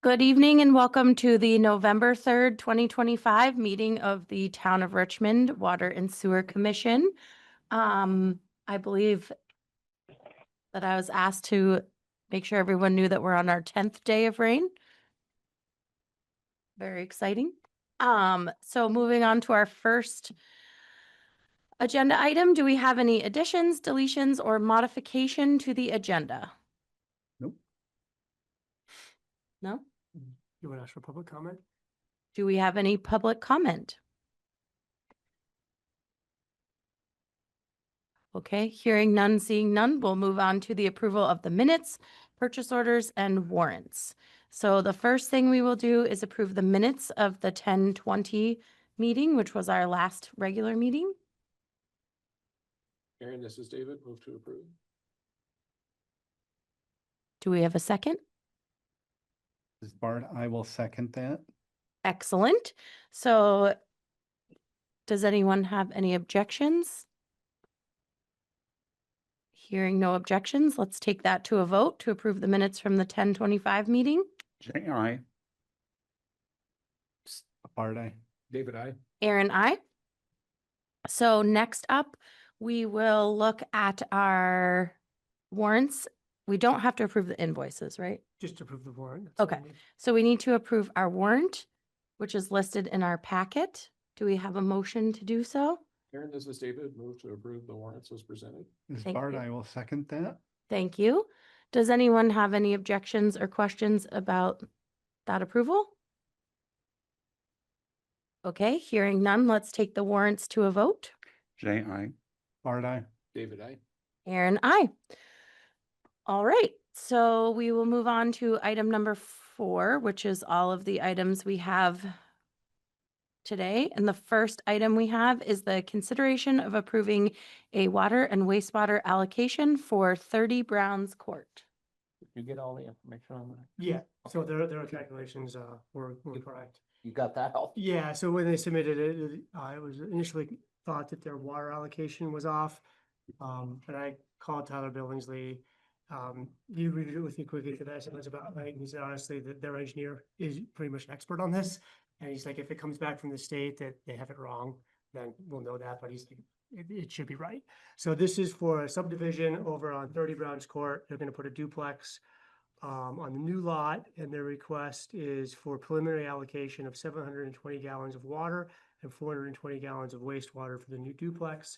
Good evening and welcome to the November 3rd, 2025 meeting of the Town of Richmond Water and Sewer Commission. I believe that I was asked to make sure everyone knew that we're on our 10th day of rain. Very exciting. So moving on to our first agenda item, do we have any additions, deletions, or modification to the agenda? Nope. No? You want to ask for public comment? Do we have any public comment? Okay, hearing none, seeing none, we'll move on to the approval of the minutes, purchase orders, and warrants. So the first thing we will do is approve the minutes of the 10/20 meeting, which was our last regular meeting. Aaron, this is David. Move to approve. Do we have a second? This is Bart. I will second that. Excellent. So does anyone have any objections? Hearing no objections, let's take that to a vote to approve the minutes from the 10/25 meeting. J.I. Bart, I. David, I. Aaron, I. So next up, we will look at our warrants. We don't have to approve the invoices, right? Just approve the warrant. That's all Okay. I need. So we need to approve our warrant, which is listed in our packet. Do we have a motion to do so? Aaron, this is David. Move to approve the warrants as presented. This is Thank Bart. you. I will second that. Thank you. Does anyone have any objections or questions about that approval? Okay, hearing none, let's take the warrants to a vote. J.I. Bart, I. David, I. Aaron, I. All right, so we will move on to item number 4, which is all of the items we have today. And the first item we have is the consideration of approving a water and wastewater allocation for 30 Browns Court. Did you get all the information on that? Yeah, so their calculations were correct. You got that help? Yeah, so when they submitted it, it was initially thought that their water allocation was off. And I called Tyler Billingsley. He reviewed it with me quickly today. I said, it's about right. And he said, honestly, that their engineer is pretty much an expert on this. And he's like, if it comes back from the state that they have it wrong, then we'll know that. But he's like, it should be right. So this is for a subdivision over on 30 Browns Court. They're going to put a duplex on the new lot, and their request is for preliminary allocation of 720 gallons of water and 420 gallons of wastewater for the new duplex.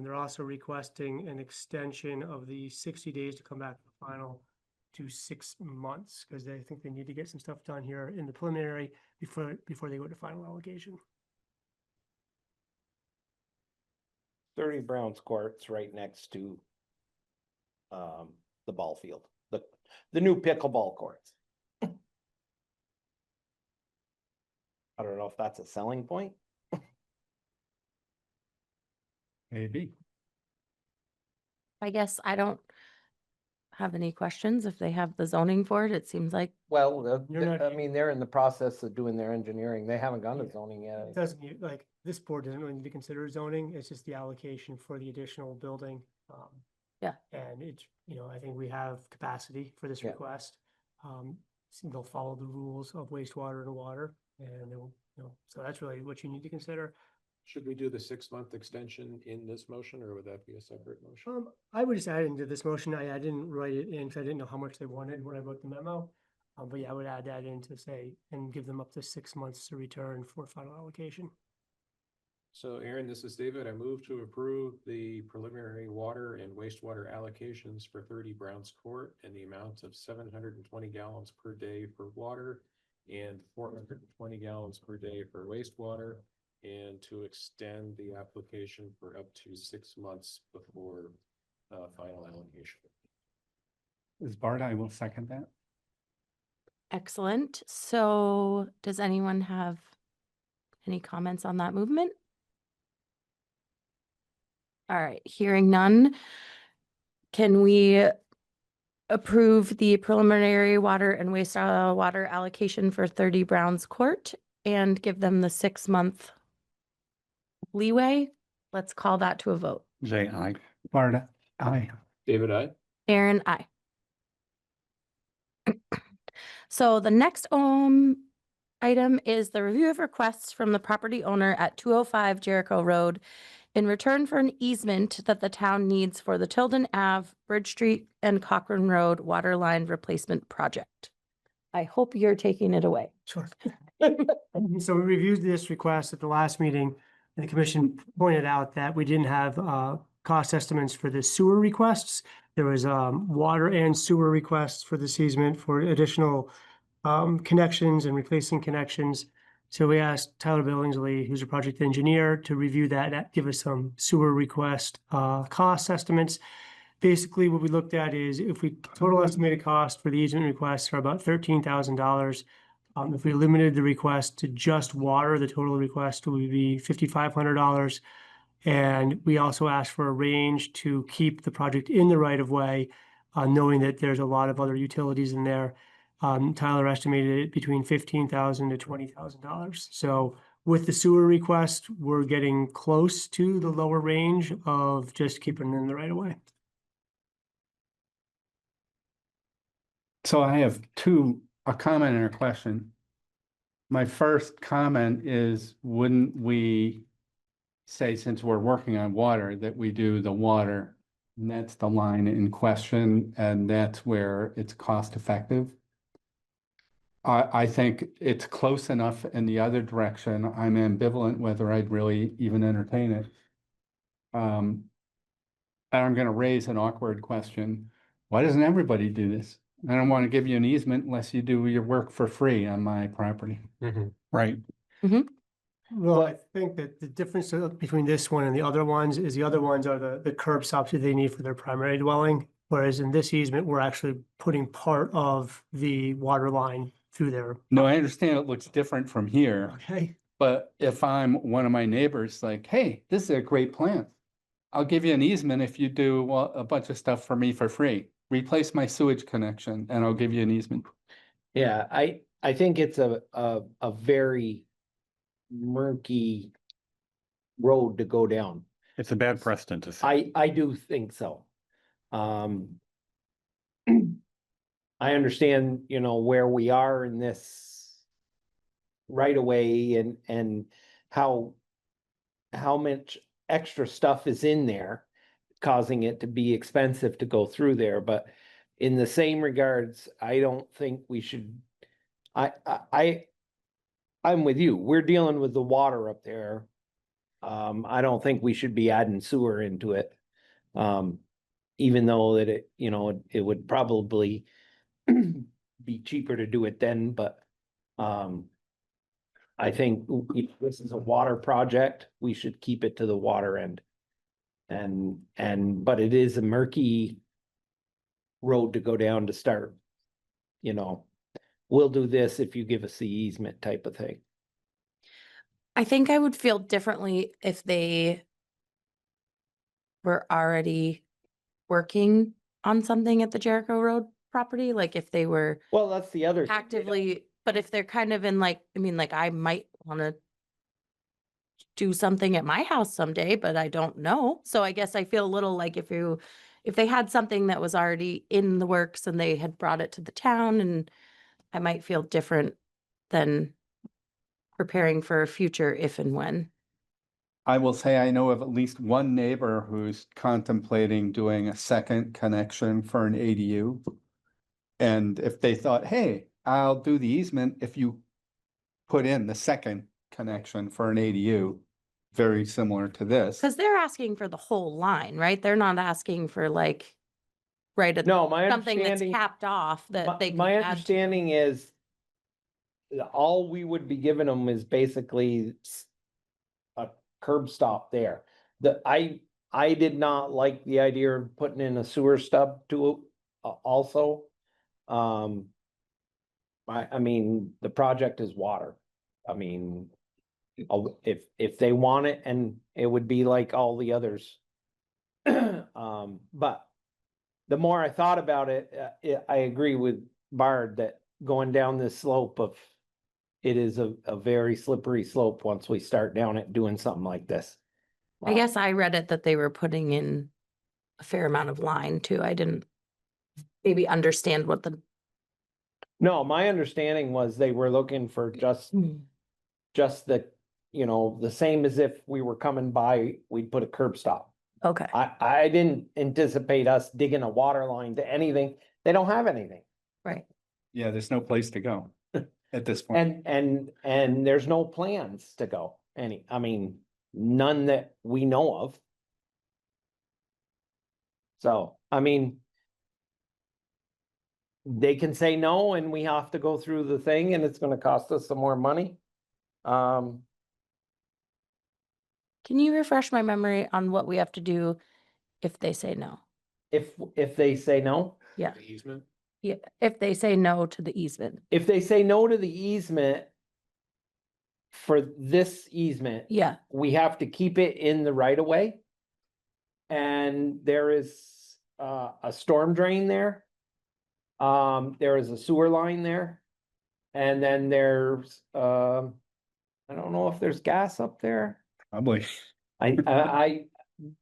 They're also requesting an extension of the 60 days to come back to the final to 6 months, because they think they need to get some stuff done here in the preliminary before they go to final allocation. 30 Browns Court's right next to the ball field, the new pickleball courts. I don't know if that's a selling point. Maybe. I guess I don't have any questions if they have the zoning for it. It seems like, Well, You're not- I mean, they're in the process of doing their engineering. They haven't gone to Yeah. zoning It yet. doesn't, like, this board doesn't really need to consider zoning, it's just the allocation for the additional building. Yeah. And it's, I think we have capacity for this Yeah. request. So they'll follow the rules of wastewater and water, and they'll, so that's really what you need to consider. Should we do the 6-month extension in this motion, or would that be a separate motion? I would just add into this motion, I didn't write it in, because I didn't know how much they wanted when I wrote the memo. But yeah, I would add that in to say, and give them up to 6 months to return for final allocation. So Aaron, this is David. I move to approve the preliminary water and wastewater allocations for 30 Browns Court in the amount of 720 gallons per day for water and 420 gallons per day for wastewater, and to extend the application for up to 6 months before final allocation. This is Bart. I will second that. excellent. So does anyone have any comments on that movement? All right, hearing none. Can we approve the preliminary water and wastewater allocation for 30 Browns Court and give them the 6-month leeway? Let's call that to a vote. J.I. Bart, I. David, I. Aaron, I. So the next item is the review of requests from the property owner at 205 Jericho Road in return for an easement that the town needs for the Tilden Ave, Bridge Street, and Cochrane Road Waterline Replacement Project. I hope you're taking it away. Sure. So we reviewed this request at the last meeting, and the commission pointed out that we didn't have cost estimates for the sewer requests. There was water and sewer requests for this easement for additional connections and replacing connections. So we asked Tyler Billingsley, who's a project engineer, to review that and give us some sewer request cost estimates. Basically, what we looked at is if we total estimated cost for the easement requests are about $13,000. If we limited the request to just water, the total request would be $5,500. And we also asked for a range to keep the project in the right of way, knowing that there's a lot of other utilities in there. Tyler estimated it between $15,000 to $20,000. So with the sewer request, we're getting close to the lower range of just keeping it in the right of way. So I have a comment and a question. My first comment is, wouldn't we say, since we're working on water, that we do the water? And that's the line in question, and that's where it's cost effective. I think it's close enough in the other direction. I'm ambivalent whether I'd really even entertain it. And I'm gonna raise an awkward question. Why doesn't everybody do this? I don't want to give you an easement unless you do your work for free on my property. Right. Well, I think that the difference between this one and the other ones is the other ones are the curb stops that they need for their primary dwelling. Whereas in this easement, we're actually putting part of the water line through there. No, I understand it looks different from here, Okay. but if I'm one of my neighbors, like, hey, this is a great plan. I'll give you an easement if you do a bunch of stuff for me for free. Replace my sewage connection and I'll give you an easement. Yeah, I think it's a very murky road to go down. It's a bad precedent to set. I do think so. I understand, where we are in this right away and how much extra stuff is in there, causing it to be expensive to go through there, but in the same regards, I don't think we should. I'm with you. We're dealing with the water up there. I don't think we should be adding sewer into it. Even though that it would probably be cheaper to do it then, but I think if this is a water project, we should keep it to the water end. But it is a murky road to go down to start. We'll do this if you give us the easement type of thing. I think I would feel differently if they were already working on something at the Jericho Road property, like if they were Well, that's the other. actively, but if they're kind of in like, I might want to do something at my house someday, but I don't know. So I guess I feel a little like if they had something that was already in the works and they had brought it to the town, and I might feel different than preparing for a future if and when. I will say I know of at least one neighbor who's contemplating doing a second connection for an ADU. And if they thought, hey, I'll do the easement if you put in the second connection for an ADU, very similar to this. Because they're asking for the whole line, right? They're not asking for like, No, my something that's understanding. capped off that they can My add to. understanding is all we would be giving them is basically a curb stop there. I did not like the idea of putting in a sewer stub to also. I mean, the project is water. I mean, if they want it, and it would be like all the others. But the more I thought about it, I agree with Bard that going down this slope it is a very slippery slope once we start down it doing something like this. I guess I read it that they were putting in a fair amount of line too. I didn't maybe understand what the No, my understanding was they were looking for just the, the same as if we were coming by, we'd put a curb stop. Okay, I didn't anticipate us digging a water line to anything. They don't have anything. right. Yeah, there's no place to go at this point. And there's no plans to go none that we know of. So, they can say no and we have to go through the thing and it's gonna cost us some more money. Can you refresh my memory on what we have to do if they say no? If they say no, Yeah, The easement, yeah, if they say no to the easement, if they say no to the easement for this easement, yeah, we have to keep it in the right of way. And there is a storm drain there. There is a sewer line there. And then there's I don't know if there's gas up there. Probably.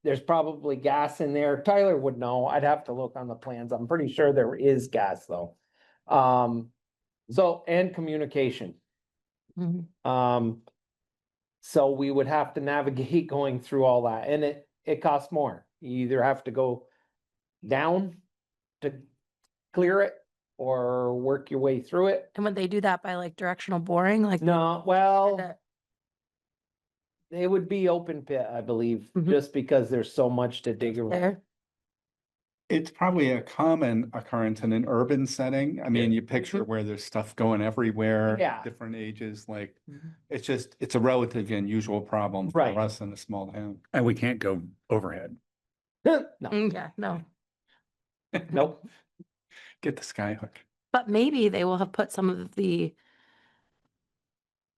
There's probably gas in there. Tyler would know. I'd have to look on the plans. I'm pretty sure there is gas though. So, and communication. mhm, So we would have to navigate going through all that and it costs more. You either have to go down to clear it or work your way through it. and would they do that by like directional boring, like? No, well, that- it would be open pit, I believe, Mhm. just because there's so much to dig around. There, It's probably a common occurrence in an urban setting. I mean, you picture where there's stuff going everywhere. Yeah. Different ages, like, Mhm. it's a relatively unusual problem for Right. us in a small town. And we can't go overhead. No, Yeah, no, nope. Get the skyhook. but maybe they will have put some of the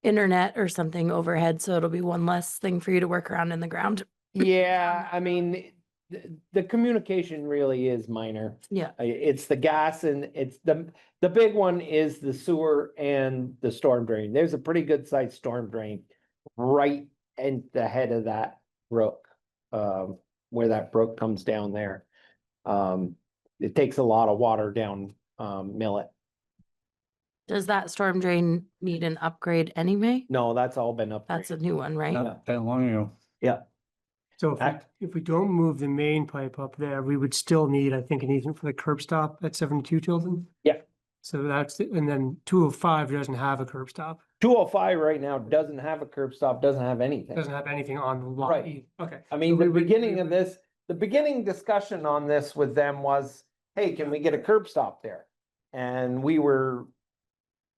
internet or something overhead, so it'll be one less thing for you to work around in the ground. Yeah, the communication really is minor. Yeah, It's the gas and it's the big one is the sewer and the storm drain. There's a pretty good sized storm drain right in the head of that brook, where that brook comes down there. It takes a lot of water down, Millet. does that storm drain need an upgrade anyway? No, that's all been That's a upgraded. new one, right? Not that long ago. Yeah, So if Act- we don't move the main pipe up there, we would still need, I think, an easement for the curb stop at 72 Tilden. Yeah. So and then 205 doesn't have a curb stop, 205 right now doesn't have a curb stop, doesn't have anything. doesn't have anything on the lot. Right. Okay. I mean, So the we would- beginning we of would- this, the beginning discussion on this with them was, hey, can we get a curb stop there? And we were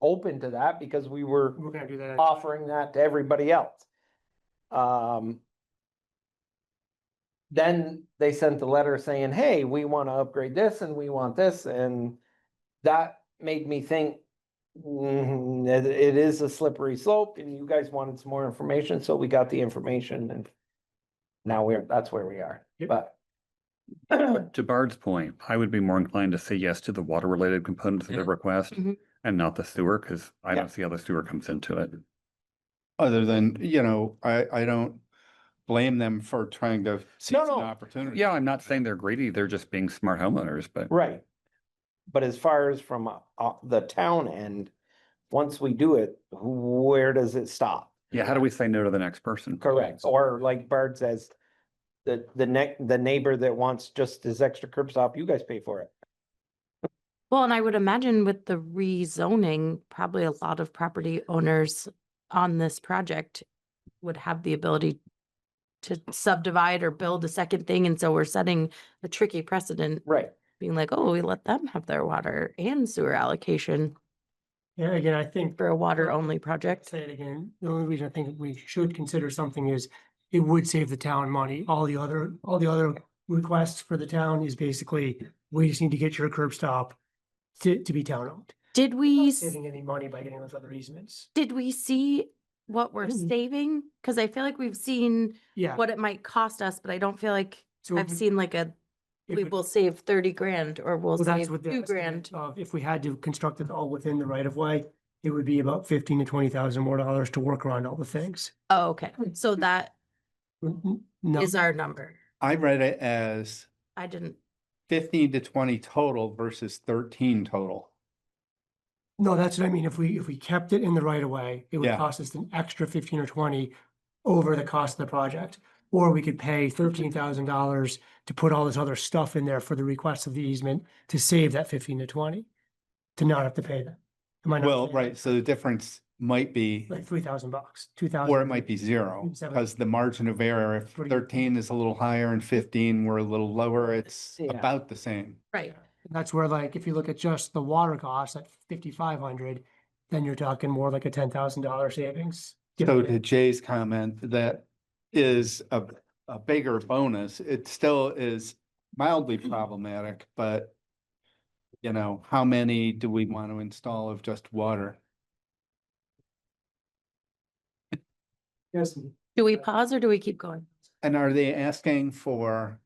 open to that because we were We're gonna do that. offering that to everybody else. Then they sent a letter saying, hey, we want to upgrade this and we want this, and that made me think that it is a slippery slope and you guys wanted some more information, so we got the information and now that's where we are, Yep. but But to Bard's point, I would be more inclined to say yes to the water related components of the request Mhm. and not the sewer, because I Yeah. don't see how the sewer comes into it. Other than, I don't blame them for trying to seize an no. opportunity. Yeah, I'm not saying they're greedy, they're just being smart homeowners, but right. But as far as from the town end, once we do it, where does it stop? yeah, how do we say no to the next person? Correct, or like Bart says, the neighbor that wants just his extra curb stop, you guys pay for it. Well, and I would imagine with the rezoning, probably a lot of property owners on this project would have the ability to subdivide or build a second thing, and so we're setting a tricky precedent, Right. being like, oh, we let them have their water and sewer allocation Yeah, again, I think. for a water-only project. Say it again, the only reason I think we should consider something is it would save the town money. All the other requests for the town is basically, we just need to get your curb stop to be town owned. Did we, Saving any money by getting those other easements. did we see what we're Mhm. saving? Cause I feel like we've seen Yeah. what it might cost us, but I don't feel like So I've seen like if we we- will save 30 grand or we'll Well, that's save what the 2 estimate grand. of, if we had to construct it all within the right of way, it would be about 15 to 20,000 more dollars to work around all the things. Oh, okay. So that No, is our number. I read it as I didn't, 15 to 20 total versus 13 total. No, that's what I mean. If we kept it in the right of way, it would Yeah. cost us an extra 15 or 20 over the cost of the project. Or we could pay $13,000 to put all this other stuff in there for the request of the easement to save that 15 to 20, to not have to pay that. Am I not Well, saying right, so the difference might be, like $3,000, 2,000? or it might be zero, Seven. because the margin of error, if What do you- 13 is a little higher and 15 were a little lower, it's Yeah. about the same. Right. That's where like, if you look at just the water costs at 5,500, then you're talking more like a $10,000 savings. give or So take. to Jay's comment, that is a bigger bonus. It still is mildly problematic, but you know, how many do we want to install of just water? Yes. Do we pause or do we keep going? And are they asking for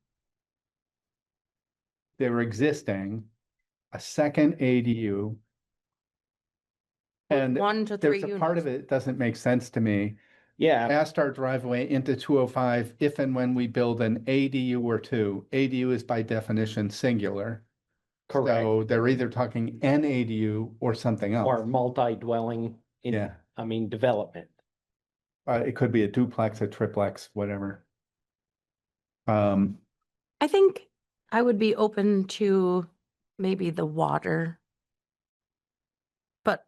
their existing, a second ADU? And 1 to 3 there's a part of units. it doesn't make sense to me. Yeah, Past our driveway into 205, if and when we build an ADU or two, ADU is by definition singular. correct. So they're either talking an ADU or something Or else. multi-dwelling in, Yeah, I mean, development. it could be a duplex, a triplex, whatever. I think I would be open to maybe the water. But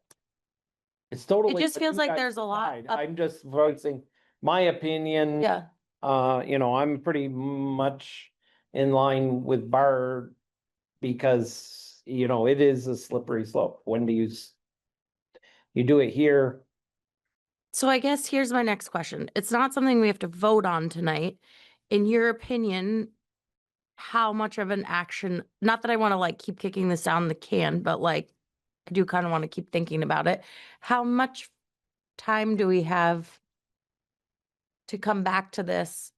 It's totally. just what feels you like guys there's a lot decide. up- I'm just voicing my opinion. yeah, You know, I'm pretty much in line with Bard because, you know, it is a slippery slope. When do you do it here? so I guess here's my next question. It's not something we have to vote on tonight. In your opinion, how much of an action, not that I want to like keep kicking this down the can, but like I do kind of want to keep thinking about it. How much time do we have to come back to this?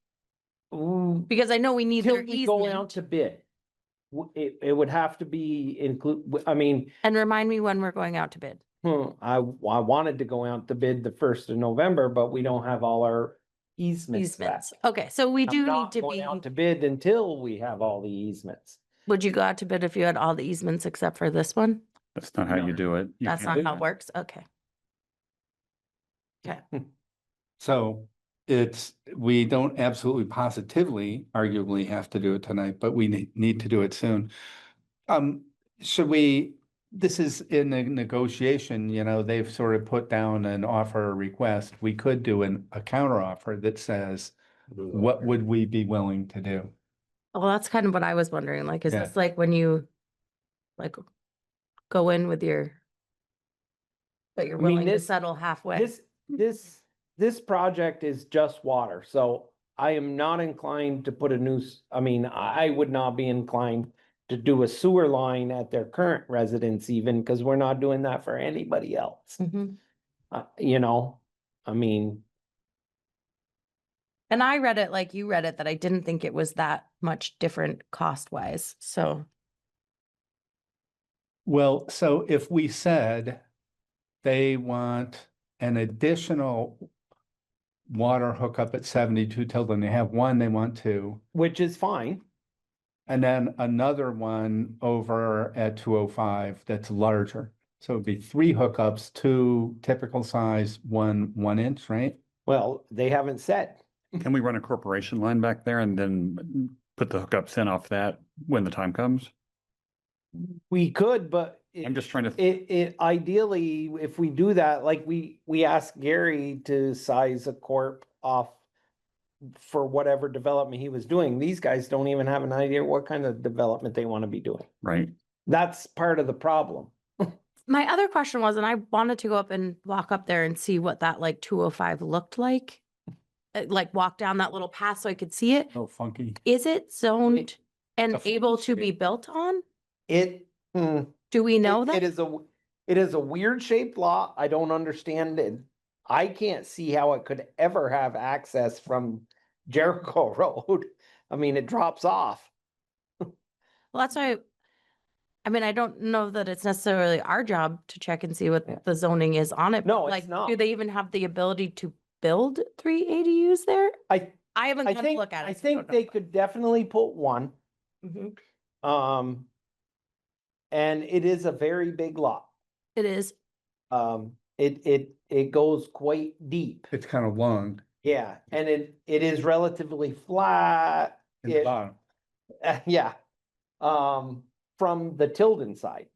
Because I know we need Till their we go out easement. to bid. It would have to be I mean, And remind me when we're going out to bid. I wanted to go out to bid the 1st of November, but we don't have all our easements back. Easements. Okay, so we I'm do need not to going be, out to bid until we have all the easements. would you go out to bid if you had all the easements except for this one? That's not how you do it. You That's can't not do how it that. works. Okay. So we don't absolutely positively arguably have to do it tonight, but we need to do it soon. Should we, this is in a negotiation, you know, they've sort of put down an offer request. We could do a counter offer that says, what would we be willing to do? Well, that's kind of what I was wondering. Like, is Yeah. this like when you like go in with but you're I mean, willing to this- settle halfway? This project is just water, so I am not inclined to put I mean, I would not be inclined to do a sewer line at their current residence even, because we're not doing that for anybody else. Mhm. You know, I mean, And I read it like you read it, that I didn't think it was that much different cost wise. So Well, so if we said they want an additional water hookup at 72 Tilden, they have one, they want two. which is fine. And then another one over at 205 that's larger. So it'd be 3 hookups, 2 typical size, 1 inch, right? Well, they haven't said. Can we run a corporation line back there and then put the hookups in off that when the time comes? We could, but. I'm just trying to, It ideally, if we do that, like we asked Gary to size a corp off for whatever development he was doing. These guys don't even have an idea what kind of development they want to be doing. right? That's part of the problem. my other question was, and I wanted to go up and walk up there and see what that like 205 looked like. Like walk down that little path so I could see it. Oh, funky. Is it zoned and a free able to be street. built on? Do we know It that? it is a weird shaped lot. I don't understand it. I can't see how it could ever have access from Jericho Road. I mean, it drops off. Well, that's why, I mean, I don't know that it's necessarily our job to check and see what Yeah. the zoning is on it. No, but, it's like, not. do they even have the ability to build 3 ADUs there? I I haven't I gone to think, look at it. I so think don't know. they could definitely put one. Mhm. And it is a very big lot. It is. It goes quite deep. It's kind of long Yeah, and it is relatively flat. in the bottom. Yeah, from the Tilden side.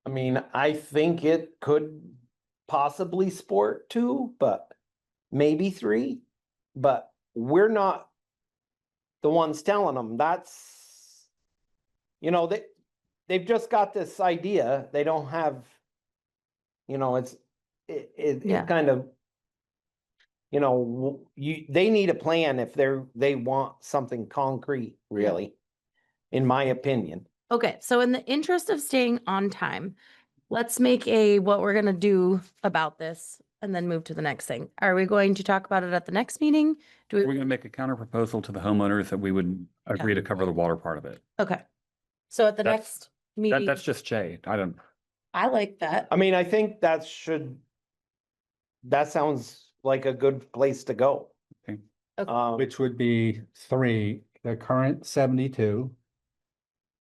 I mean, I think it could possibly sport two, but maybe three, but we're not the ones telling them that's, they've just got this idea. They don't have, it Yeah. kind of, they need a plan if they want something concrete, really, in my opinion. Okay, so in the interest of staying on time, let's make what we're gonna do about this and then move to the next thing. Are we going to talk about it at the next meeting? Do We're we, gonna make a counter proposal to the homeowners that we would agree to cover the water part of it. okay. So at the That's- next meeting, That's just Jay. I don't, I like that. I mean, I think that sounds like a good place to go. Okay. Okay. Which would be three, the current 72,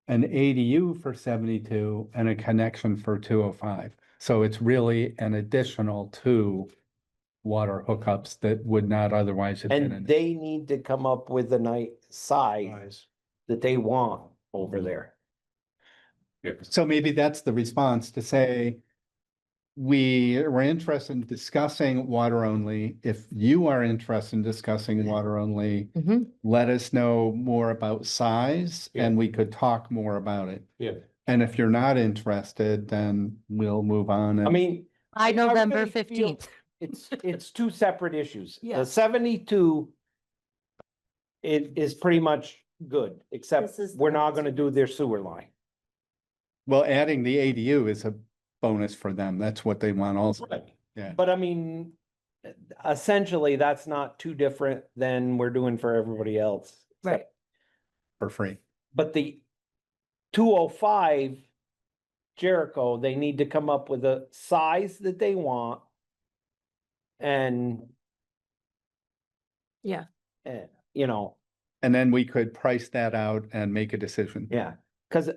an ADU for 72, and a connection for 205. So it's really an additional two water hookups that would not otherwise have been. And they need to come up with a nice size Eyes. that they want over there. So maybe that's the response to say, we are interested in discussing water only. If you are interested in discussing water only, Mhm. let us know more about size and we could talk more about it. Yeah. And if you're not interested, then we'll move on. I and- mean. By I November really feel 15th. It's two separate issues. Yeah. The 72. It is pretty much good, except This is we're the not next gonna do their sewer line. Well, adding the ADU is a bonus for them. That's what they want also. Yeah. But I mean, essentially, that's not too different than we're doing for everybody else. Right. For free. But the 205 Jericho, they need to come up with a size that they want. And, Yeah, And then we could price that out and make a decision. yeah, cause a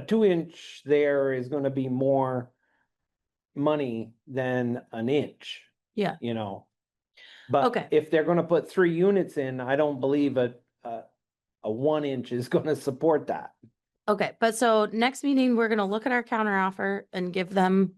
2-inch there is gonna be more money than an inch. Yeah. But Okay. if they're gonna put 3 units in, I don't believe a 1-inch is gonna support that. okay, but so next meeting, we're gonna look at our counter offer and give them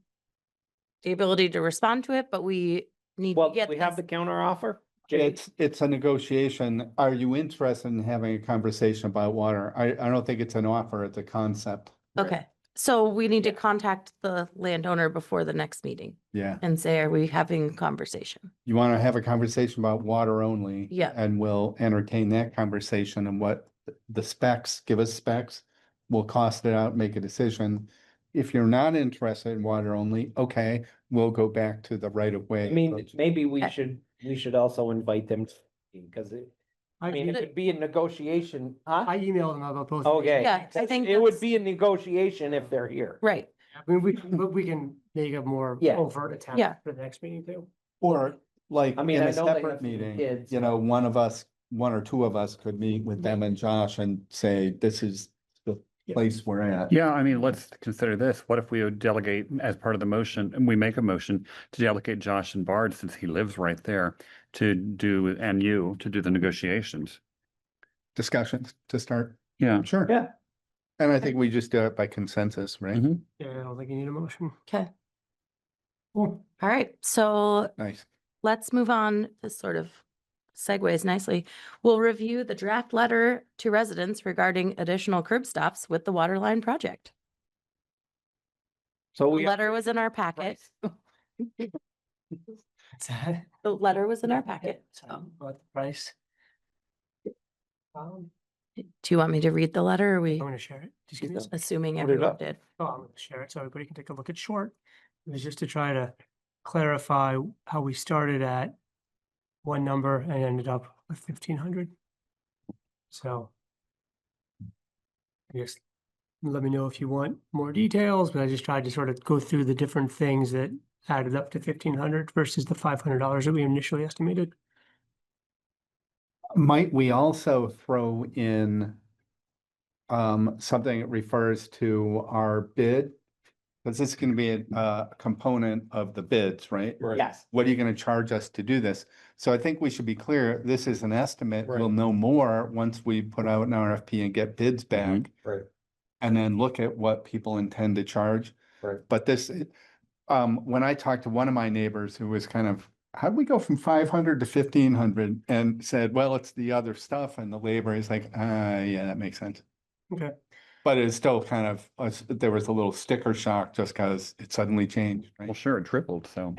the ability to respond to it, but we need to Well, get we have the this. counter offer. Jay? It's a negotiation. Are you interested in having a conversation about water? I don't think it's an offer, it's a concept. Okay, so we need to contact the landowner before the next meeting Yeah. and say, are we having a conversation? You want to have a conversation about water only? Yeah. And we'll entertain that conversation and what the specs, give us specs. We'll cost it out, make a decision. If you're not interested in water only, okay, we'll go back to the right of way. I mean, maybe we Okay. should also invite them, because I mean, it could be a negotiation, huh? I emailed them about both. Okay. Yeah, I think It would that's- be a negotiation if they're here. Right, I mean, but we can make a more Yeah. overt attempt Yeah. for the next meeting too. Or like I mean, in I a know they separate have some meeting, kids. one or two of us could meet with them and Josh and say, this is the Yeah. place we're at. yeah, I mean, let's consider this. What if we would delegate as part of the motion, and we make a motion to delegate Josh and Bard, since he lives right there, to do, and you, to do the negotiations? Discussions to start. Yeah. Sure. Yeah. And I think we just do it by consensus, right? Mhm. Yeah, I don't think you need a motion. okay, Cool. all right, so Nice. let's move on. This sort of segues nicely. We'll review the draft letter to residents regarding additional curb stops with the Waterline project. So The we. letter was in our packet. What's that? The letter was in our packet. About the price. Do you want me to read the letter or are we I'm gonna share it. Just give me a second. assuming Put it everyone up. did? Oh, I'm gonna share it so everybody can take a look at short. It was just to try to clarify how we started at one number and ended up with 1,500. So. I guess, let me know if you want more details, but I just tried to sort of go through the different things that added up to 1,500 versus the $500 that we initially estimated. Might we also throw in something that refers to our bid. Because this is gonna be a component of the bids, right? Right. Yes, What are you gonna charge us to do this? So I think we should be clear, this is an estimate. We'll Right. know more once we put out an RFP and get bids back. Right. And then look at what people intend to charge. Right. But this, when I talked to one of my neighbors who was kind of, how do we go from 500 to 1,500? And said, well, it's the other stuff and the labor. He's like, yeah, that makes sense. Okay. But it's still kind of, there was a little sticker shock just because it suddenly changed, Well, right? sure, it tripled, so.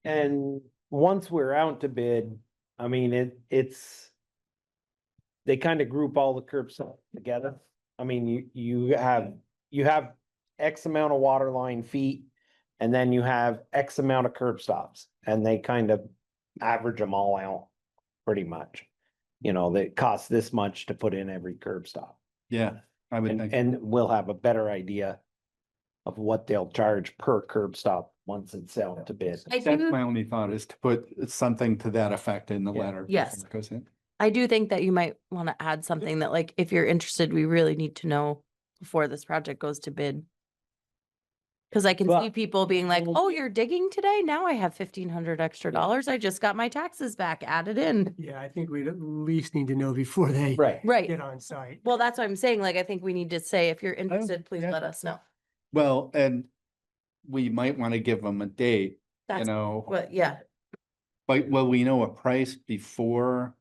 and once we're out to bid, I mean, it's. They kind of group all the curb stuff together. I mean, you have X amount of water line feet. And then you have X amount of curb stops, and they kind of average them all out pretty much. You know, that costs this much to put in every curb stop. Yeah, I would And, think. and we'll have a better idea of what they'll charge per curb stop once it's out to bid. I That's do, my only thought, is to put something to that effect in the Yeah. letter. Yes. before it goes in. I do think that you might want to add something that like, if you're interested, we really need to know before this project goes to bid. Cause I can see Well- people being like, oh, you're digging today? Now I have 1,500 extra dollars. I just got my taxes back added in. Yeah, I think we'd at least need to know before they Right. Right. get on site. Well, that's what I'm saying. Like, I think we need to say, if you're interested, please yeah. let us know. Well, and we might want to give them a date, you That's know, what, yeah. like, well, we know a price before.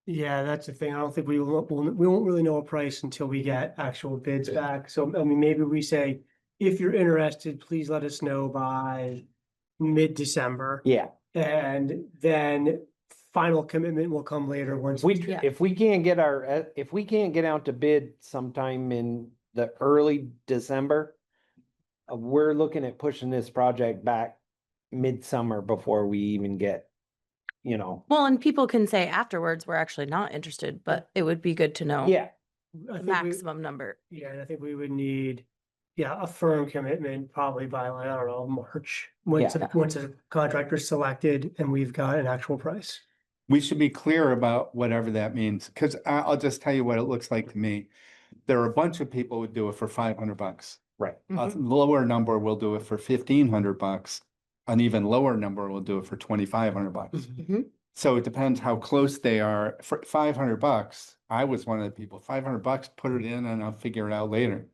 Yeah, that's the thing. I don't think we won't really know a price until we get actual bids back. So, I mean, maybe we say, if you're interested, please let us know by mid-December. Yeah, And then final commitment will come later once. Yeah. if we can't get if we can't get out to bid sometime in the early December. We're looking at pushing this project back midsummer before we even get, you know. Well, and people can say afterwards, we're actually not interested, but it would be good to know. Yeah, I think we- Maximum number. Yeah, and I think we would need, a firm commitment probably by like, I don't know, March. Once, Yeah. once a contractor's selected and we've got an actual price. We should be clear about whatever that means, because I'll just tell you what it looks like to me. There are a bunch of people who do it for $500. right. A Mhm. lower number will do it for $1,500. An even lower number will do it for $2,500. Mhm. So it depends how close they are. For $500, I was one of the people, $500, put it in and I'll figure it out later.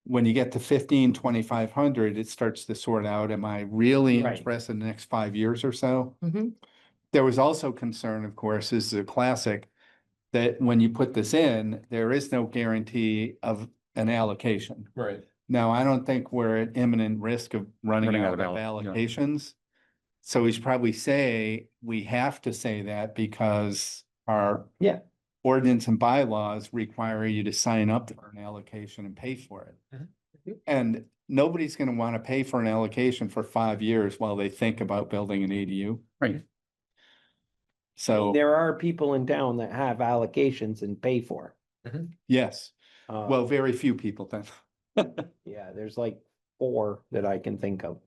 When you get to 15, 2,500, it starts to sort out, am I really Right. interested in the next 5 years or so? Mhm. There was also concern, of course, this is a classic, that when you put this in, there is no guarantee of an allocation. Right. Now, I don't think we're at imminent risk of running out of yeah. allocations. So we should probably say, we have to say that because our Yeah. ordinance and bylaws require you to sign up for an allocation and pay for it. Mhm. And nobody's gonna want to pay for an allocation for 5 years while they think about building an ADU. Right. So, There are people in town that have allocations and pay for yes, it. well, very few people then. Yeah, there's like 4 that I can think of.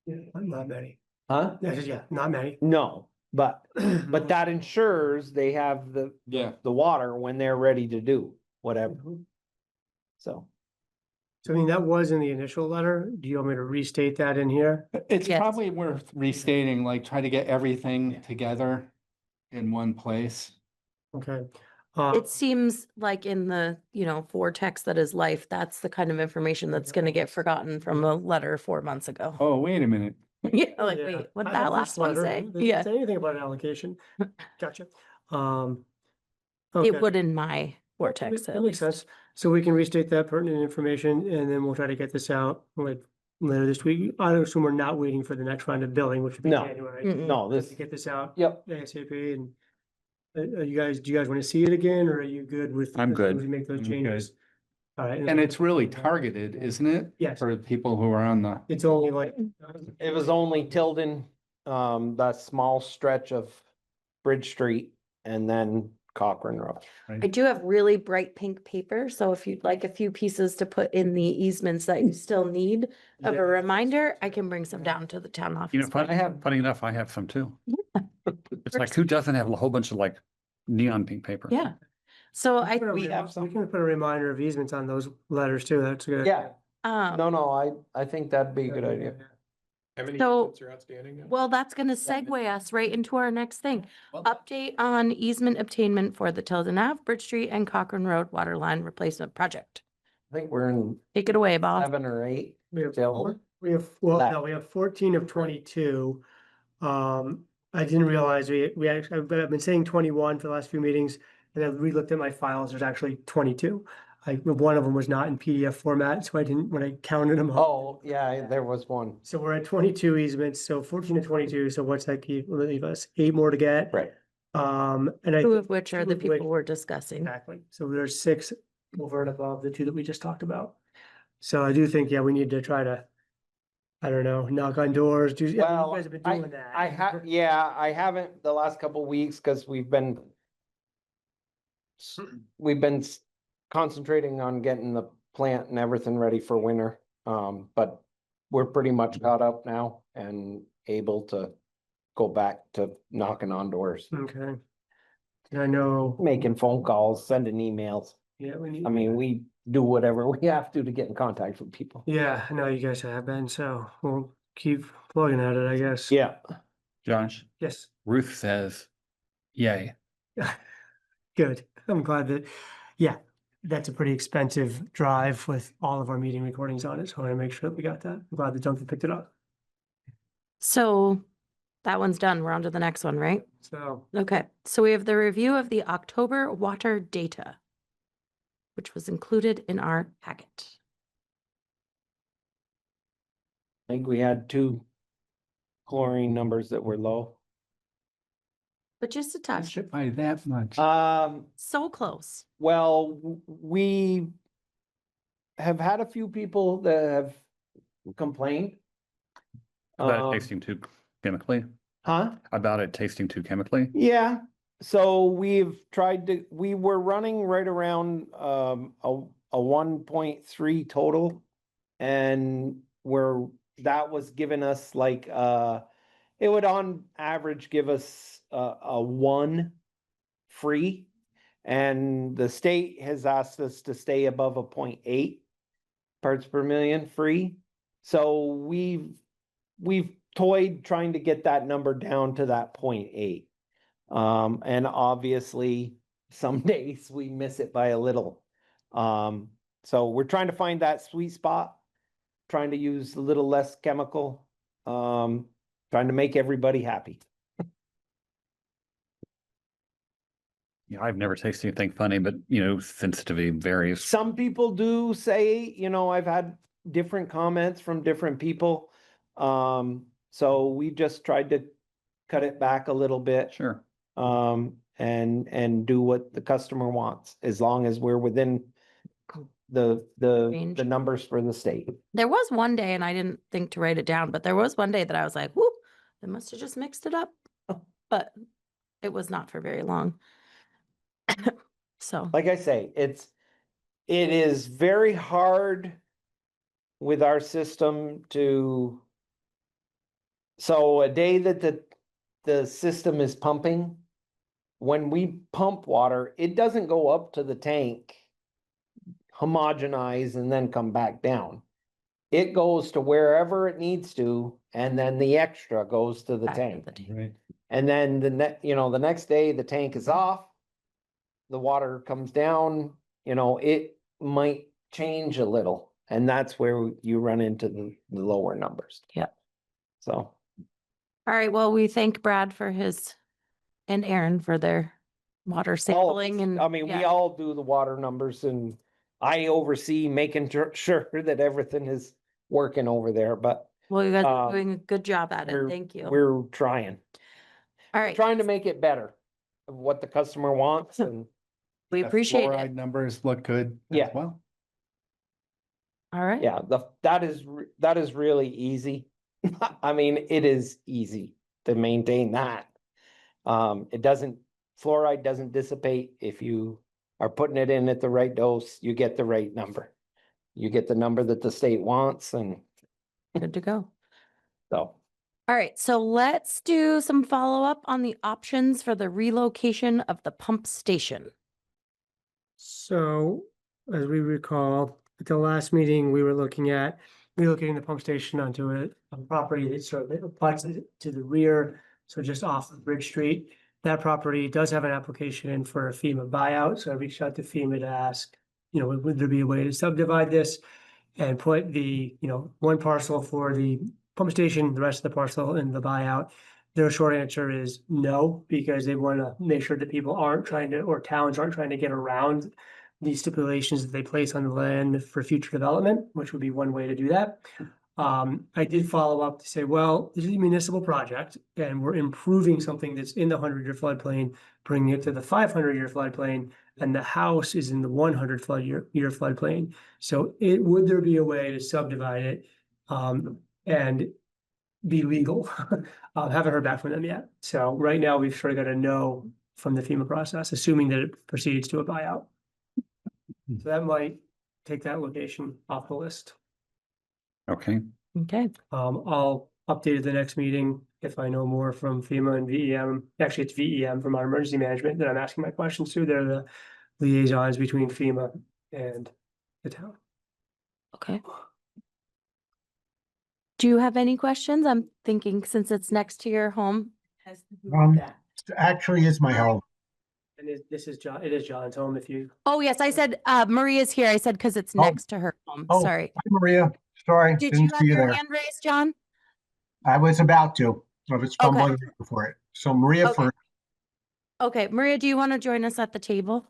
Not many. Huh? Yeah, not many. No, but that ensures they have Yeah. the water when they're ready to do whatever, Mhm. so. So I mean, that was in the initial letter. Do you want me to restate that in here? It's Yes. probably worth restating, like try to get everything together in one place. Okay. It seems like in the, vortex that is life, that's the kind of information that's gonna get forgotten from a letter 4 months ago. Oh, wait a minute. Yeah, like, Yeah, wait, what did I that have last this one letter. say? It doesn't Yeah, Say anything about an allocation. Gotcha. it Okay. would in my vortex That at makes least. sense. So we can restate that pertinent information and then we'll try to get this out like later this week. I assume we're not waiting for the next round of billing, which would be No. January. Mm-mm. No, To this, get this out yep, ASAP and do you guys want to see it again or are you good with? I'm as long good. as We make those I'm changes. All right. And it's really targeted, isn't it? Yes. For the people who are on the, It's only like. it was only Tilden, that small stretch of Bridge Street and then Cochrane Road. I do have really bright pink paper, so if you'd like a few pieces to put in the easements that you still need of Yeah. a reminder, I can bring some down to the town office. Funny enough, I have some too. It's like, who doesn't have a whole bunch of like neon pink paper? Yeah. So We can put a We remi- have some. We can put a reminder of easements on those letters too. That's good. Yeah, um, no, I think that'd be a good idea. How many So- easements are outstanding now? well, that's gonna segue us right into our next thing. Update on easement obtainment for the Tilden Ave, Bridge Street and Cochrane Road Waterline Replacement Project. I think we're in Take it away, boss. 7 or 8 We have, still. we have, well, Left. no, we have 14 of 22. I didn't realize we actually, I've been saying 21 for the last few meetings, and then re-looked at my files, there's actually 22. One of them was not in PDF format, so I didn't, when I counted them up. Oh, yeah, there was one. So we're at 22 easements, so 14 to 22, so what's that leave us? 8 more to get. Right. And I. Two of which are two the of which- people we're discussing. Exactly. So there's 6 over and above the 2 that we just talked about. So I do think, yeah, we need to try to, I don't know, knock on doors, do, yeah, you Well, guys have been doing that. I haven't the last couple of weeks because we've been concentrating on getting the plant and everything ready for winter. But we're pretty much caught up now and able to go back to knocking on doors, Okay. And I know, making phone calls, sending emails. yeah, we need. I mean, we do whatever we have to get in contact with people. Yeah, I know you guys have been, so we'll keep plugging at it, I guess. Yeah, Josh, Yes, Ruth says, yay. good. I'm glad that, yeah, that's a pretty expensive drive with all of our meeting recordings on it, so I want to make sure that we got that. I'm glad that Duncan picked it up. So that one's done. We're on to the next one, right? So, Okay, so we have the review of the October water data, which was included in our packet. I think we had 2 chlorine numbers that were low. But just a touch, Shit by that much. so close. Well, we have had a few people that have complained. About Um, it tasting too chemically, Huh? about it tasting too chemically. Yeah, so we were running right around a 1.3 total. And that was giving us like it would on average give us a 1 free. And the state has asked us to stay above a 0.8 parts per million free. So we've toyed trying to get that number down to that 0.8. And obviously some days we miss it by a little. So we're trying to find that sweet spot, trying to use a little less chemical, trying to make everybody happy. Yeah, I've never tasted anything funny, but sensitivity varies. Some people do say, I've had different comments from different people. So we just tried to cut it back a little bit. Sure. And do what the customer wants, as long as we're within the Range. numbers for the state. There was one day, and I didn't think to write it down, but there was one day that I was like, whoop, they must have just mixed it up. But it was not for very long. So, Like I say, it is very hard with our system to. So a day that the system is pumping, when we pump water, it doesn't go up to the tank, homogenize and then come back down. It goes to wherever it needs to, and then the extra goes to the back to tank. the tank. Right. And then the next day the tank is off. The water comes down, it might change a little, and that's where you run into the lower numbers. Yep. So, All right, well, we thank Brad for his and Aaron for their water all of sampling us, and. I mean, we all do the water numbers, and I oversee making sure that everything is working over there, but Well, you guys are um, doing a good job at it. we're, Thank you. we're trying, All right, trying to make it better of what the customer wants, and we The appreciate fluoride it. numbers look good as Yeah. well. All right. yeah, that is really easy. I mean, it is easy to maintain that. Fluoride doesn't dissipate if you are putting it in at the right dose, you get the right number. You get the number that the state wants, and Good to go. so. All right, so let's do some follow-up on the options for the relocation of the pump station. So, as we recall, at the last meeting, we were looking at relocating the pump station onto a property that sort of abuts it to the rear, so just off of Bridge Street. That property does have an application in for a FEMA buyout, so I reached out to FEMA to ask, would there be a way to subdivide this and put the, one parcel for the pump station, the rest of the parcel in the buyout? Their short answer is no, because they want to make sure that people aren't trying to, or towns aren't trying to get around these stipulations that they place on the land for future development, which would be one way to do that. I did follow up to say, well, this is a municipal project and we're improving something that's in the 100-year floodplain, bringing it to the 500-year floodplain, and the house is in the 100-year floodplain. So would there be a way to subdivide it and be legal? Haven't heard back from them yet. So right now we've sort of got a no from the FEMA process, assuming that it proceeds to a buyout. So that might take that location off the list. Okay, Okay, I'll update at the next meeting if I know more from FEMA and VEM. Actually, it's VEM, Vermont Emergency Management, that I'm asking my questions to. They're the liaisons between FEMA and the town. okay. Do you have any questions? I'm thinking since it's next to your home. Actually is my home. And this is John, it is John's home if you. Oh, yes, I said, Maria's here. I said, because it's Oh. next to her home. Oh, Sorry. Hi, Maria. Sorry, Did you didn't have see you your there. hand raised, John? I was about to. I was fumbling for it. So Maria Okay. for Okay, Maria, do you want to join us at the table?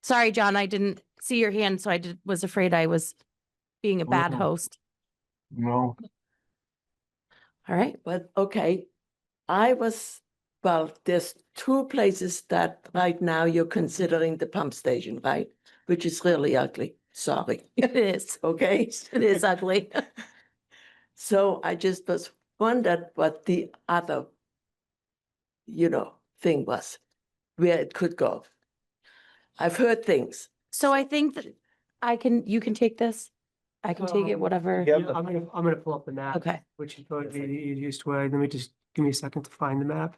Sorry, John, I didn't see your hand, so I was afraid I was being a bad Oh. host. no. All right. But okay, there's two places that right now you're considering the pump station, right? Which is really ugly, sorry, It is. okay? It is ugly. So I just was wondered what the other, thing was, where it could go. I've heard things. So I think that you can take this. I can take it, whatever. Yeah. I'm gonna pull up the map. Okay. Which is going to be the easiest way. Let me just, give me a second to find the map.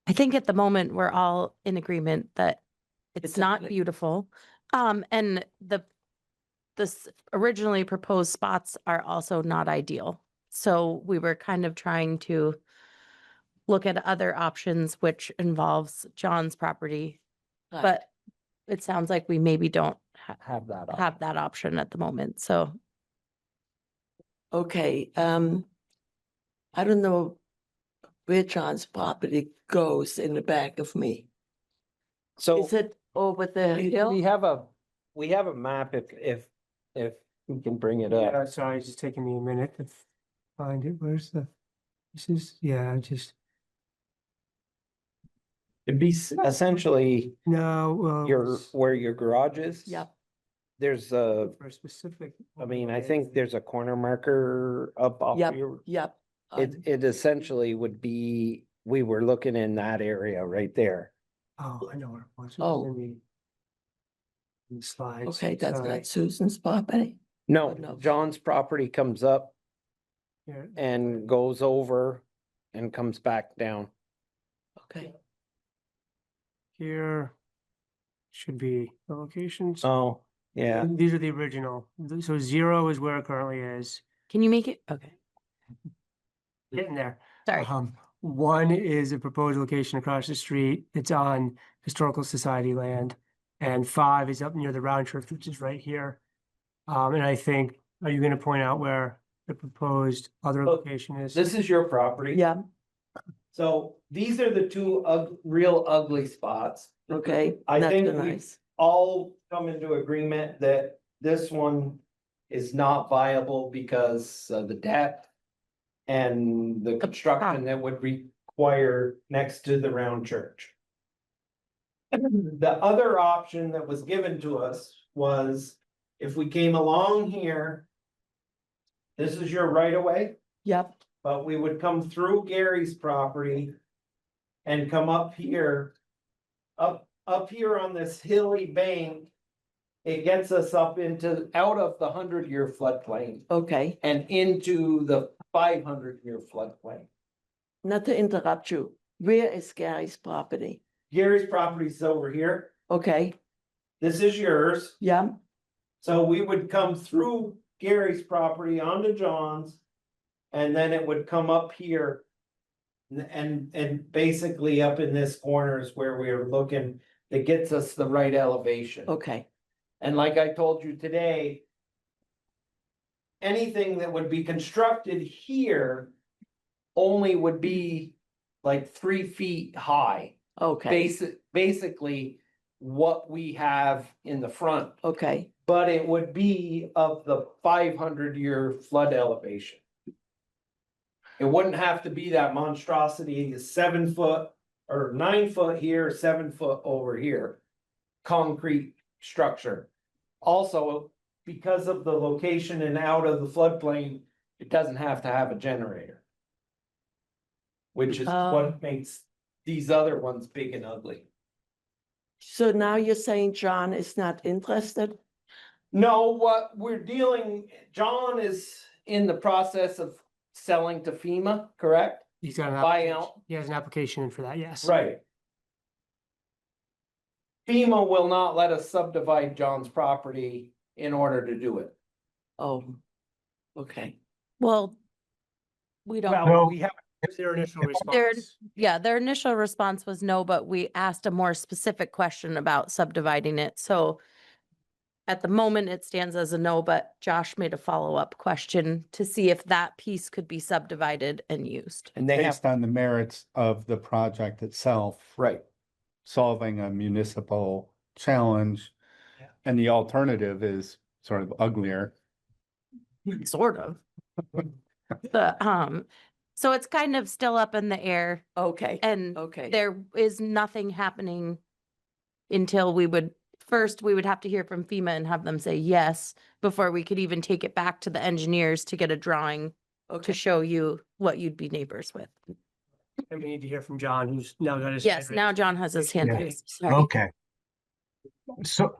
I think at the moment, we're all in agreement that it's It's not ugly. beautiful. And the originally proposed spots are also not ideal. So we were kind of trying to look at other options, which involves John's property. Right. But it sounds like we maybe don't Have that. option. have that option at the moment. So Okay, I don't know where John's property goes in the back of me. So Is it over the we hill? have a map if we can bring it up. Yeah, sorry, it's just taking me a minute to find it. Where's this is, yeah, just, It'd be essentially no, well. where your garage is. Yep. There's For a specific. I think there's a corner marker up off Yep, your, yep. it essentially would be, we were looking in that area right there. Oh, I know where it was. It was Oh. in the slides. Okay, that's Sorry. not Susan's property. No, no. John's property comes up Here. and goes over and comes back down. Okay, Here should be the locations. Oh, yeah. These are the original. So 0 is where it currently is. can you make it? Okay. Getting there. Sorry. 1 is a proposed location across the street. It's on Historical Society land. And 5 is up near the round church, which is right here. And I think, are you gonna point out where the proposed other Oh, location is? This is your property. yeah, So these are the two real ugly spots. okay. I not think so we nice. all come into agreement that this one is not viable because of the depth and the construction that would require next to the round church. The other option that was given to us was if we came along here, this is your right of way, Yep, but we would come through Gary's property and come up here, up here on this hilly bank. It gets us up out of the 100-year floodplain okay. and into the 500-year floodplain. Not to interrupt you, where is Gary's property? Gary's property's over here. Okay, This is yours. yeah, So we would come through Gary's property onto John's. And then it would come up here. And basically up in this corner is where we are looking, that gets us the right elevation. okay, And like I told you today. Anything that would be constructed here. Only would be like 3 feet high. okay, Basically, what we have in the front. okay, But it would be of the 500-year flood elevation. It wouldn't have to be that monstrosity, 7 foot or 9 foot here, 7 foot over here. Concrete structure. Also, because of the location and out of the floodplain, it doesn't have to have a generator. Which is what makes these other ones big and ugly. so now you're saying John is not interested? No, what we're dealing, John is in the process of selling to FEMA, correct? He's got an Buyout. application. He has an application in for that, yes. Right. FEMA will not let us subdivide John's property in order to do it. Oh, okay, Well, we don't. Well, No. We have, their initial Their, response. yeah, their initial response was no, but we asked a more specific question about subdividing it. So at the moment, it stands as a no, but Josh made a follow-up question to see if that piece could be subdivided and used. and they have, Based on the merits of the project itself. right, Solving a municipal challenge. Yeah. And the alternative is sort of uglier. Sort of. So it's kind of still up in the air okay, and okay. there is nothing happening until we would have to hear from FEMA and have them say yes before we could even take it back to the engineers to get a drawing to Okay, show you what you'd be neighbors with. And we need to hear from John, who's now got his. Yes, hand now raised. John has his hand Yeah. raised. Sorry. Okay. So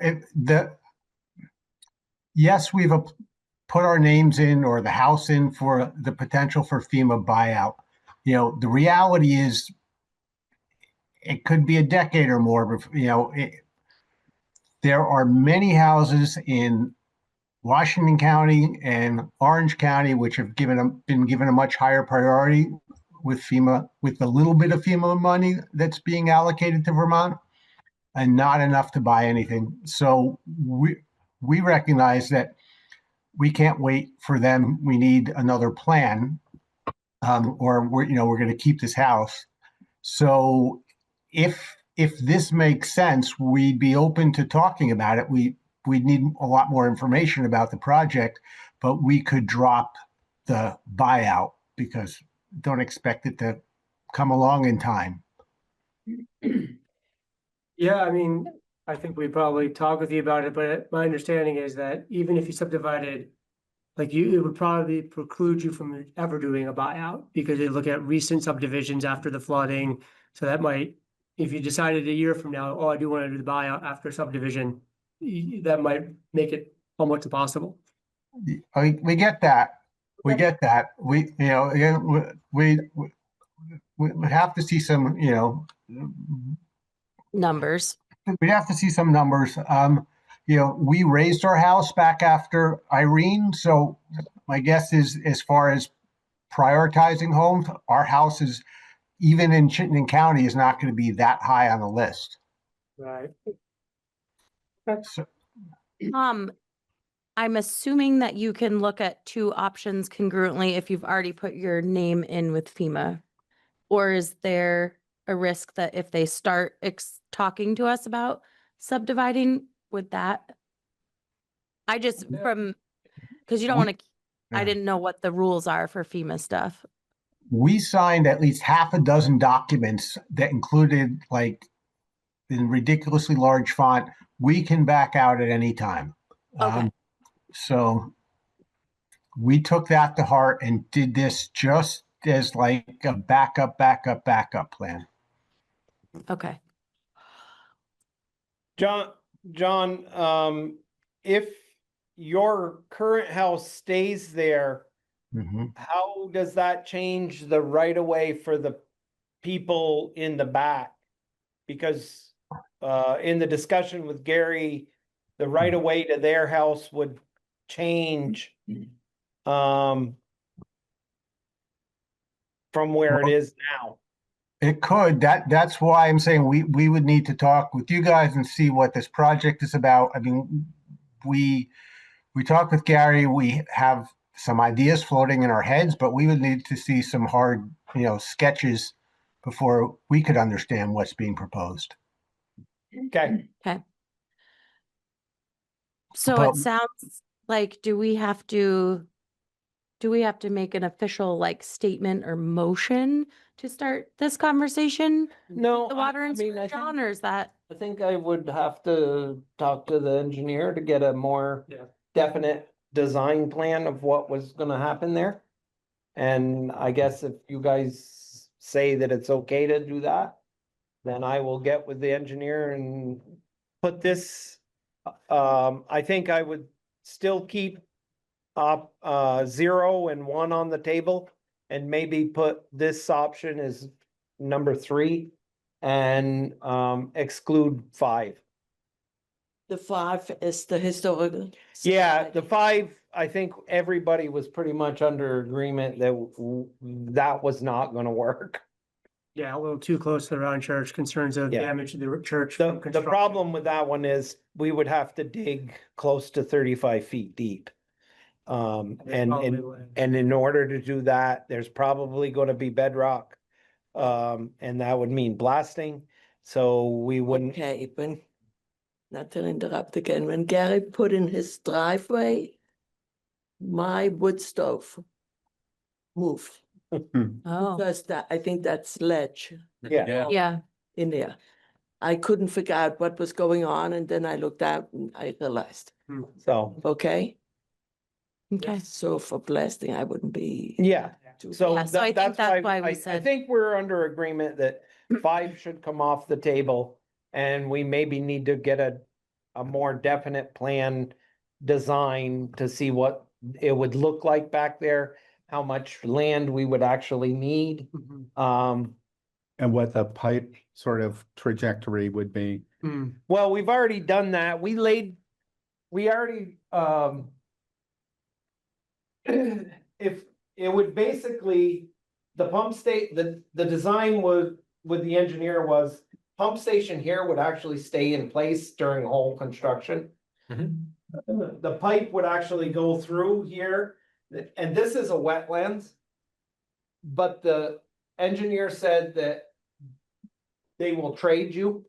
if yes, we've put our names in or the house in for the potential for FEMA buyout. You know, the reality is it could be a decade or more, but there are many houses in Washington County and Orange County which have been given a much higher priority with FEMA, with the little bit of FEMA money that's being allocated to Vermont, and not enough to buy anything. So we recognize that we can't wait for them. We need another plan, or we're going to keep this house. So if this makes sense, we'd be open to talking about it. We'd need a lot more information about the project, but we could drop the buyout because don't expect it to come along in time. Yeah, I mean, I think we probably talk with you about it, but my understanding is that even if you subdivided, like it would probably preclude you from ever doing a buyout because they look at recent subdivisions after the flooding. So that might, if you decided a year from now, oh, I do want to do the buyout after subdivision, that might make it almost impossible. We get that. We get that. We have to see some, Numbers. we'd have to see some numbers. We raised our house back after Irene. So my guess is, as far as prioritizing homes, our house is, even in Chittenden County, is not going to be that high on the list. Right. So, I'm assuming that you can look at two options congruently if you've already put your name in with FEMA. Or is there a risk that if they start talking to us about subdividing, would that? I just because you don't want to, I Yeah. didn't know what the rules are for FEMA stuff. we signed at least half a dozen documents that included, like, in ridiculously large font, we can back out at any time. Okay. So we took that to heart and did this just as like a backup plan. Okay. John, if your current house stays there, Mhm. how does that change the right of way for the people in the back. Because in the discussion with Gary, the right of way to their house would change. From where it is now. It could, that's why I'm saying we would need to talk with you guys and see what this project is about. I mean, we talked with Gary, we have some ideas floating in our heads, but we would need to see some hard, sketches before we could understand what's being proposed. Okay, Okay. So But- it sounds like, do we have to make an official like statement or motion to start this conversation? no, The I water and mean, sewer, I John, think, or is that? I think I would have to talk to the engineer to get a more Yeah. definite design plan of what was gonna happen there. And I guess if you guys say that it's okay to do that, then I will get with the engineer and put this. I think I would still keep up 0 and 1 on the table and maybe put this option as number 3 and exclude 5. The 5 is the historical. Yeah, the society. 5, I think everybody was pretty much under agreement that that was not gonna work. Yeah, a little too close to the round church, concerns of Yeah. damage to the church. The from construction. problem with that one is we would have to dig close to 35 feet deep. They probably would. And in order to do that, there's probably gonna be bedrock. And that would mean blasting, so we wouldn't. Okay, when, not to interrupt again, when Gary put in his driveway, my wood stove moved, Oh, because that, I think that's ledge Yeah, yeah. in there. I couldn't figure out what was going on, and then I looked out and I realized, so, okay? Okay. So for blasting, I wouldn't be. yeah, too- so Yeah, so I think that's why we I said- think we're under agreement that 5 should come off the table. And we maybe need to get a more definite plan design to see what it would look like back there, how much land we would actually need. Mhm. And what the pipe sort of trajectory would be. Mm. Well, we've already done that. We already, if it would basically, the pump state, the design would, with the engineer was pump station here would actually stay in place during whole construction. The pipe would actually go through here, and this is a wetlands. But the engineer said that they will trade you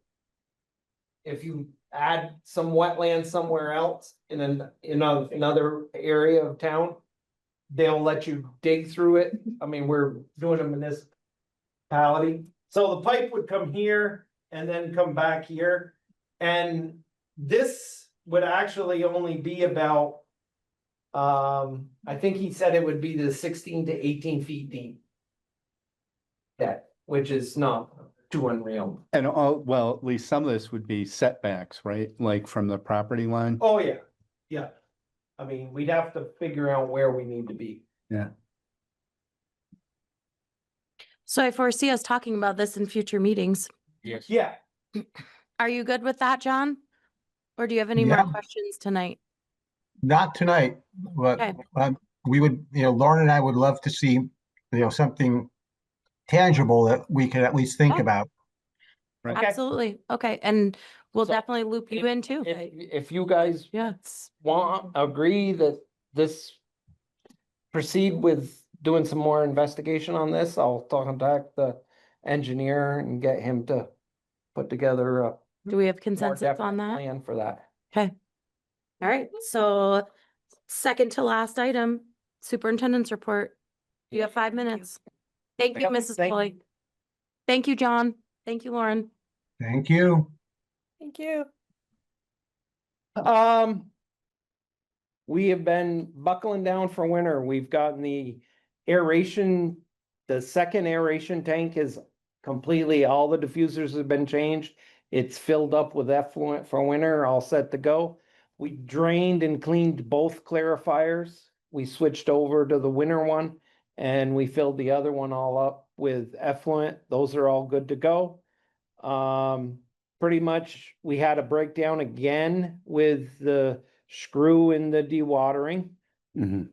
if you add some wetland somewhere else in another area of town. They'll let you dig through it. I mean, we're doing a municipality. So the pipe would come here and then come back here. And this would actually only be about, I think he said it would be the 16 to 18 feet deep. Yeah, which is not too unreal. And well, at least some of this would be setbacks, right? Like from the property line? Oh, yeah, yeah. I mean, we'd have to figure out where we need to be. Yeah. So I foresee us talking about this in future meetings. Yes. Yeah, Are you good with that, John? Or do you have any more Yeah. questions tonight? Not tonight, but Okay. we would, Lauren and I would love to see, something tangible that we could at least think Yeah. about. Right. Okay. Absolutely. Okay, and we'll So, definitely loop you in too. if you guys Yeah. agree that this proceed with doing some more investigation on this, I'll contact the engineer and get him to put together a Do we have more consensus on definite that? plan for that. Okay. All right, so second to last item, superintendent's report. You have 5 minutes. Thank you, Yep, Mrs. thank- Pulley. Thank you, John. Thank you, Lauren. Thank you. Thank you. We have been buckling down for winter. We've gotten the aeration, the second aeration tank is completely, all the diffusers have been changed. It's filled up with effluent for winter, all set to go. We drained and cleaned both clarifiers. We switched over to the winter one and we filled the other one all up with effluent, those are all good to go. Pretty much, we had a breakdown again with the screw in the dewatering. Mhm.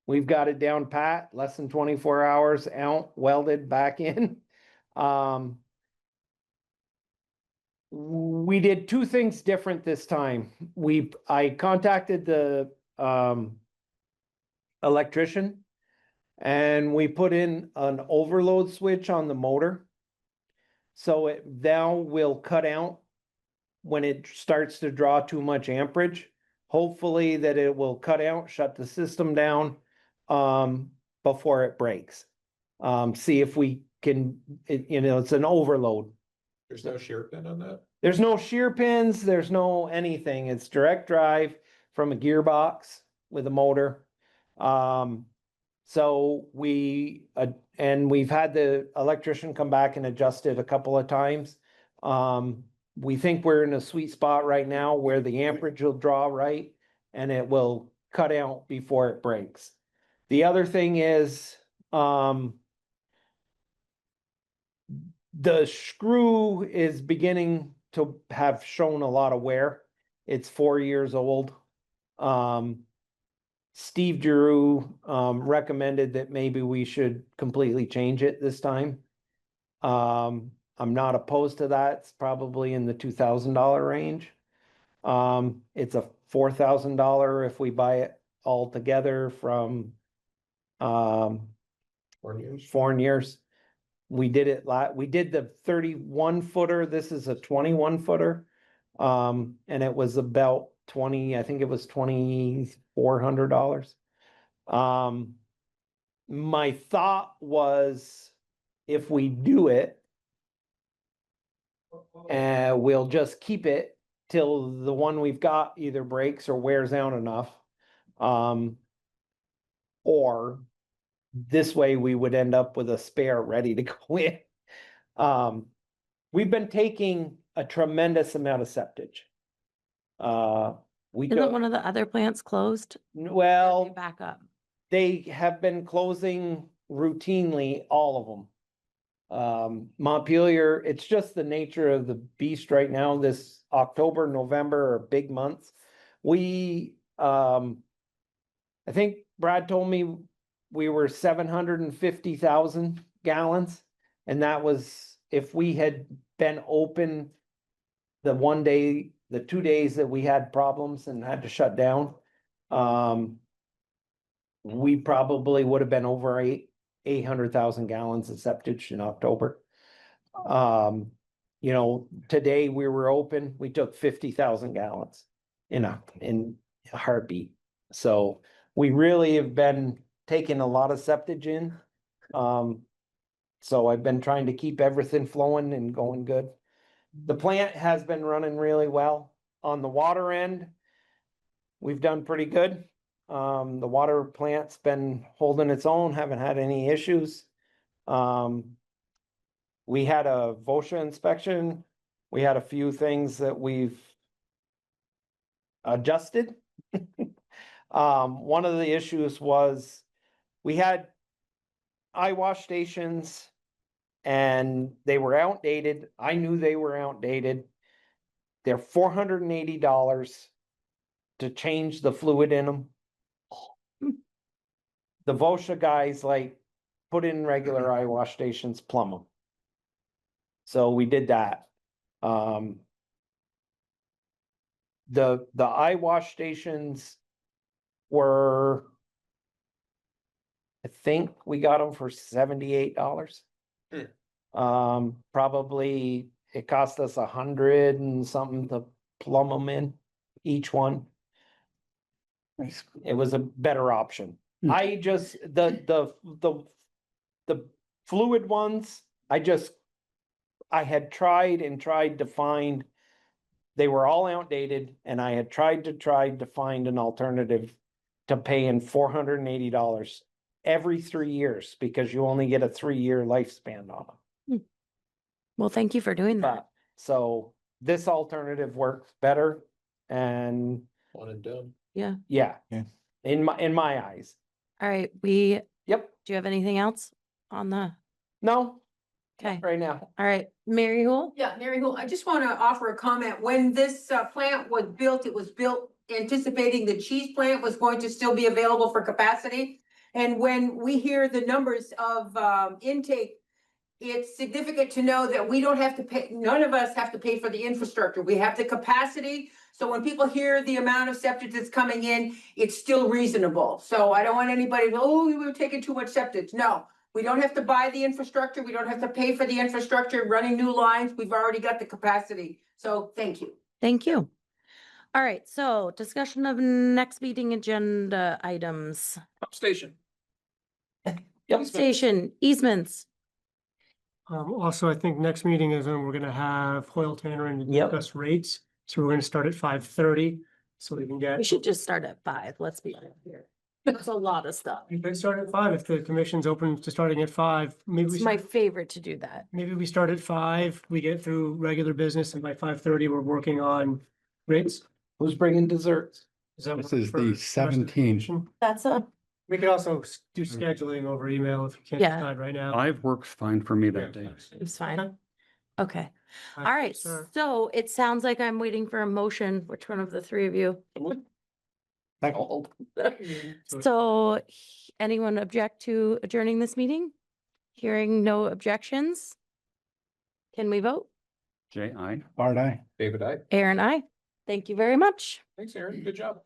We've got it down pat, less than 24 hours out, welded back in. We did two things different this time. I contacted the electrician and we put in an overload switch on the motor. So it now will cut out when it starts to draw too much amperage. Hopefully that it will cut out, shut the system down before it breaks. See if we can, it's an overload. There's no shear pin on that? There's no shear pins, there's no anything. It's direct drive from a gearbox with a motor. So and we've had the electrician come back and adjust it a couple of times. We think we're in a sweet spot right now where the amperage will draw right and it will cut out before it breaks. The other thing is, the screw is beginning to have shown a lot of wear. It's 4 years old. Steve Giroux recommended that maybe we should completely change it this time. I'm not opposed to that. It's probably in the $2,000 range. It's a $4,000 if we buy it all together from 4 years? Fourniers. We did the 31 footer. This is a 21 footer. And it was about I think it was $2,400. My thought was if we do it, we'll just keep it till the one we've got either breaks or wears out enough. Or this way we would end up with a spare ready to go in. We've been taking a tremendous amount of septage. We Isn't don't, one of the other plants closed? well, Back up. they have been closing routinely, all of them. Montpelier, it's just the nature of the beast right now. This October, November are big months. I think Brad told me we were 750,000 gallons. And that was if we had been open the 2 days that we had problems and had to shut down. We probably would have been over 800,000 gallons of septage in October. Today we were open, we took 50,000 gallons in a heartbeat. So we really have been taking a lot of septage in. So I've been trying to keep everything flowing and going good. The plant has been running really well. On the water end, we've done pretty good. The water plant's been holding its own, haven't had any issues. We had a VOSHA inspection. We had a few things that we've adjusted. One of the issues was we had eye wash stations and they were outdated. I knew they were outdated. They're $480 to change the fluid in them. The VOSHA guys put in regular eye wash stations, plumb them. So we did that. The eye wash stations were, I think we got them for $78. Probably it cost us 100 and something to plumb them in each one. It was a better option. I just, the fluid ones, I had tried to find, they were all outdated and I had tried to find an alternative to paying $480 every 3 years because you only get a 3-year lifespan on them. Well, thank you for doing that. So this alternative works better and One and done. Yeah. yeah, Yeah. in my eyes. All right. Yep. Do you have anything else? on the, No, okay, right now. all right, Mary Hool? Yeah, Mary Hool, I just want to offer a comment. When this plant was built, it was built anticipating the cheese plant was going to still be available for capacity. And when we hear the numbers of intake, it's significant to know that we don't have to pay, none of us have to pay for the infrastructure. We have the capacity. So when people hear the amount of septic that's coming in, it's still reasonable. So I don't want anybody to, oh, we were taking too much septic. No. We don't have to buy the infrastructure. We don't have to pay for the infrastructure, running new lines. We've already got the capacity. So thank you. Thank you. All right, so discussion of next meeting agenda items. Pump station. Yep. Station easements. Also, I think next meeting is when we're gonna have Hoyle Tanner and Yep. discuss rates. So we're gonna start at 5:30, so we can get. We should just start at 5. Let's be honest here. That's a lot of stuff. We could start at 5 if the commission's open to starting at 5. Maybe we It's my start- favorite to do that. maybe we start at 5, we get through regular business, and by 5:30, we're working on rates. Who's bringing desserts? Does that This work is for the rest of the 17th. commission? That's a, We could also do scheduling over email if you can't Yeah. decide right now. 5 works fine for me that day. it's fine. Okay. Okay, all Five right, start. so it sounds like I'm waiting for a motion. Which one of the three of you? So anyone object to adjourning this meeting? Hearing no objections? Can we vote? J.I. Bart, aye. David, I. Aaron, I. Thank you very much. Thanks, Aaron. Good job.